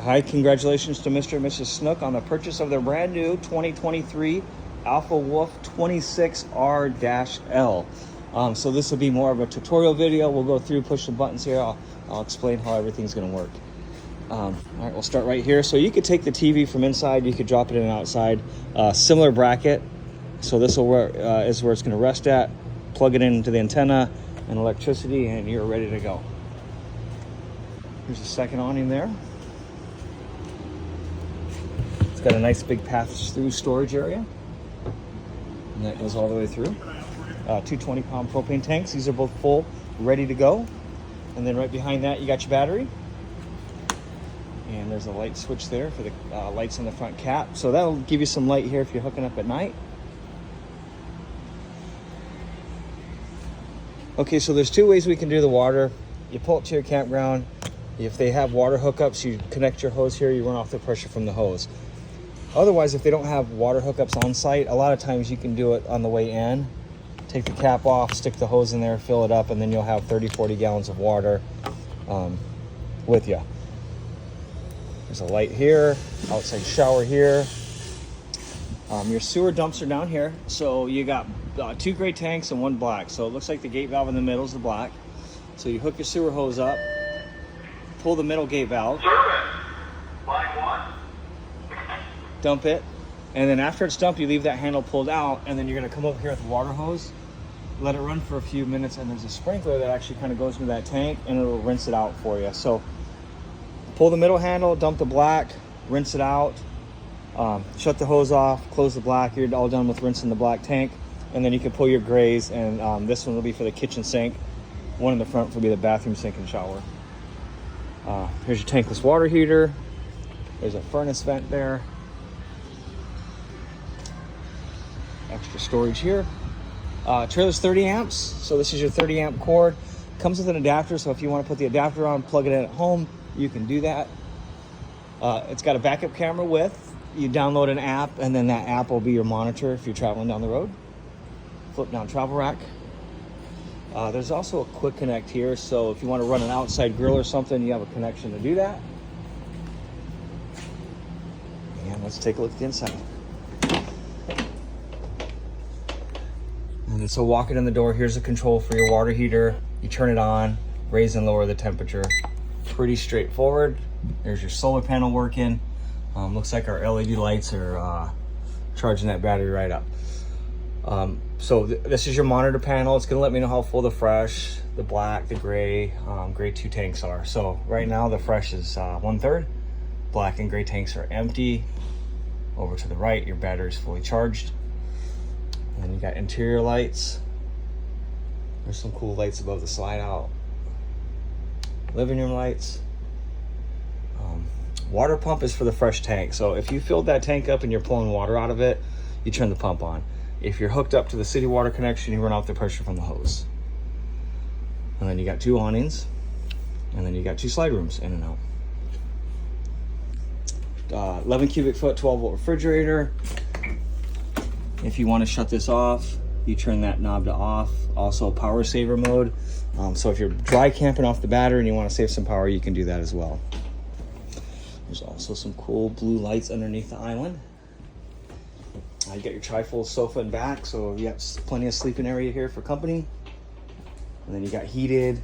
Hi, congratulations to Mr. and Mrs. Snook on the purchase of their brand new 2023 Alpha Wolf 26R-L. So this will be more of a tutorial video. We'll go through, push the buttons here. I'll explain how everything's going to work. All right, we'll start right here. So you could take the TV from inside, you could drop it in outside. Similar bracket. So this will is where it's going to rest at. Plug it into the antenna and electricity, and you're ready to go. Here's a second awning there. It's got a nice big pass-through storage area, and that goes all the way through. Two 20-pound propane tanks. These are both full, ready to go. And then right behind that, you got your battery. And there's a light switch there for the lights on the front cap. So that'll give you some light here if you're hooking up at night. Okay, so there's two ways we can do the water. You pull it to your campground. If they have water hookups, you connect your hose here, you run off the pressure from the hose. Otherwise, if they don't have water hookups on site, a lot of times you can do it on the way in. Take the cap off, stick the hose in there, fill it up, and then you'll have 30-40 gallons of water with you. There's a light here, outside shower here. Your sewer dumps are down here. So you got two gray tanks and one black. So it looks like the gate valve in the middle is the black. So you hook your sewer hose up, pull the middle gate valve, dump it, and then after it's dumped, you leave that handle pulled out, and then you're going to come over here with the water hose, let it run for a few minutes, and there's a sprinkler that actually kind of goes into that tank, and it'll rinse it out for you. So pull the middle handle, dump the black, rinse it out, shut the hose off, close the black. You're all done with rinsing the black tank, and then you can pull your grays, and this one will be for the kitchen sink. One in the front will be the bathroom sink and shower. Here's your tankless water heater. There's a furnace vent there. Extra storage here. Trailer's 30 amps, so this is your 30 amp cord. Comes with an adapter, so if you want to put the adapter on, plug it in at home, you can do that. It's got a backup camera with. You download an app, and then that app will be your monitor if you're traveling down the road. Flip down travel rack. There's also a quick connect here, so if you want to run an outside grill or something, you have a connection to do that. And let's take a look at the inside. And then, so walking in the door, here's a control for your water heater. You turn it on, raise and lower the temperature. Pretty straightforward. There's your solar panel working. Looks like our LED lights are charging that battery right up. So this is your monitor panel. It's gonna let me know how full the fresh, the black, the gray 2 tanks are. So right now the fresh is 1/3. Black and gray tanks are empty. Over to the right, your battery is fully charged. And then you got interior lights. There's some cool lights above the slide out. Living room lights. Water pump is for the fresh tank. So if you filled that tank up and you're pulling water out of it, you turn the pump on. If you're hooked up to the city water connection, you run off the pressure from the hose. And then you got 2 awnings, and then you got 2 slide rooms in and out. 11 cubic foot, 12-volt refrigerator. If you want to shut this off, you turn that knob to off. Also power saver mode. So if you're dry camping off the battery and you want to save some power, you can do that as well. There's also some cool blue lights underneath the island. You got your trifold sofa in back, so you have plenty of sleeping area here for company. And then you got heated,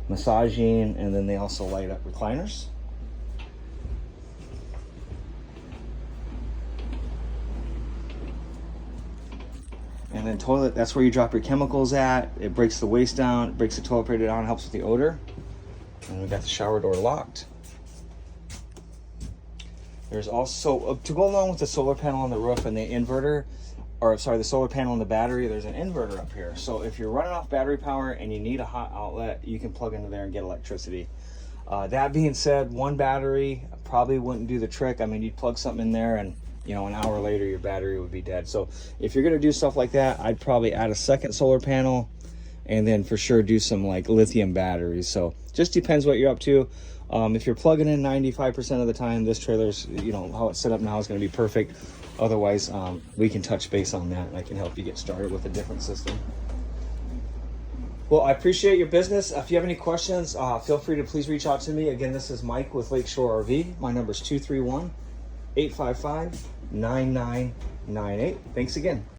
massaging, and then they also light up recliners. And then toilet, that's where you drop your chemicals at. It breaks the waste down, it breaks the toilet paper down, helps with the odor. And we got the shower door locked. There's also, to go along with the solar panel on the roof and the inverter, or sorry, the solar panel and the battery, there's an inverter up here. So if you're running off battery power and you need a hot outlet, you can plug into there and get electricity. That being said, one battery probably wouldn't do the trick. I mean, you'd plug something in there and, you know, an hour later your battery would be dead. So if you're gonna do stuff like that, I'd probably add a second solar panel and then for sure do some like lithium batteries. So just depends what you're up to. If you're plugging in 95% of the time, this trailer's, you know, how it's set up now is going to be perfect. Otherwise, we can touch base on that and I can help you get started with a different system. Well, I appreciate your business. If you have any questions, feel free to please reach out to me. Again, this is Mike with Lakeshore RV. My number is 231-855-9998. Thanks again.